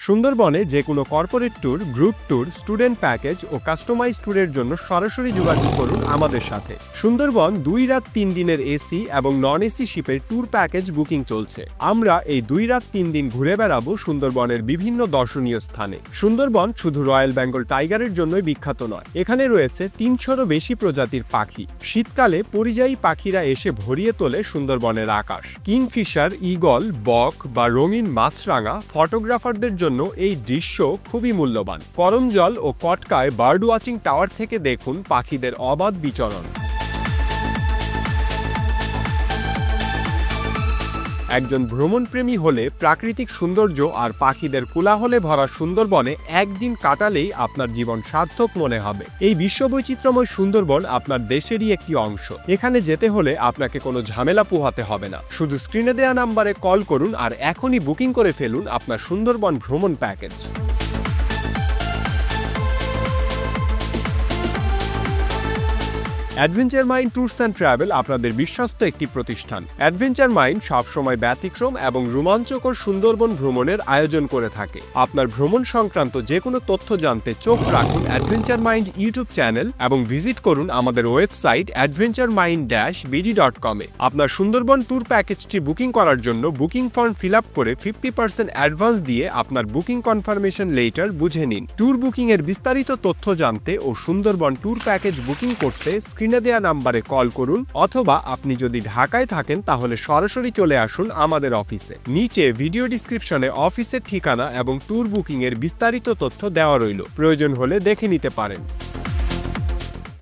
সুন্দরবনে যে কোনো corporate tour, group tour, student package ও কাস্টমাইজ ট্যুরের জন্য সরাসরি যোগাযোগ করুন আমাদের সাথে। সুন্দরবন 2 রাত 3 দিনের এসি এবং নন এসি শিপের ট্যুর প্যাকেজ বুকিং চলছে। আমরা এই 2 রাত 3 দিন ঘুরে বেড়াবো সুন্দরবনের বিভিন্ন দর্শনীয় স্থানে। সুন্দরবন শুধু রয়্যাল বেঙ্গল টাইগারের জন্যই বিখ্যাত নয়, এখানে রয়েছে 300-রও বেশি প্রজাতির পাখি। শীতকালে পরিযায়ী পাখিরা এসে ভরিয়ে তোলে সুন্দরবনের আকাশ। কিংফিশার, ঈগল, বক বা রঙিন মাছরাঙা ফটোগ্রাফারদের জন্য এই দৃশ্য খুবই মূল্যবান। করমজল ও কটকায় বার্ড ওয়াচিং টাওয়ার থেকে দেখুন পাখিদের অবাধ বিচরণ। একজন ভ্রমণপ্রেমী হলে প্রাকৃতিক সৌন্দর্য আর পাখিদের কোলাহলে ভরা সুন্দরবনে একদিন কাটালেই আপনার জীবন সার্থক মনে হবে। এই বিশ্ববৈচিত্র্যময় সুন্দরবন আপনার দেশেরই একটি অংশ। এখানে যেতে হলে আপনাকে কোনো ঝামেলা পোহাতে হবে না। শুধু স্ক্রিনে দেওয়া নাম্বারে কল করুন আর এখনই বুকিং করে ফেলুন আপনার সুন্দরবন ভ্রমণ package. Adventure mind tours and travel আপনাদের বিশ্বস্ত একটি প্রতিষ্ঠান। অ্যাডভেঞ্চার মাইন্ড সবসময় ব্যতিক্রম এবং রোমাঞ্চকর সুন্দরবন ভ্রমণের আয়োজন করে থাকে। আপনার ভ্রমণ সংক্রান্ত যে কোনো তথ্য জানতে চোখ রাখুন অ্যাডভেঞ্চার মাইন্ড ইউটিউব চ্যানেল এবং ভিজিট করুন আমাদের ওয়েবসাইট adventuremind-bd.com-এ। আপনার সুন্দরবন ট্যুর প্যাকেজটি বুকিং করার জন্য বুকিং ফর্ম ফিল আপ করে 50% অ্যাডভান্স দিয়ে আপনার বুকিং কনফার্মেশন লেটার বুঝে নিন। ট্যুর বুকিংয়ের বিস্তারিত তথ্য জানতে ও সুন্দরবন ট্যুর প্যাকেজ বুকিং করতে স্ক্রিনে দেয়া নাম্বারে কল করুন, অথবা আপনি যদি ঢাকায় থাকেন তাহলে সরাসরি চলে আসুন আমাদের অফিসে। নিচে ভিডিও ডিসক্রিপশনে অফিসের ঠিকানা এবং ট্যুর বুকিং এর বিস্তারিত তথ্য দেওয়া রইল, প্রয়োজন হলে দেখে নিতে পারেন।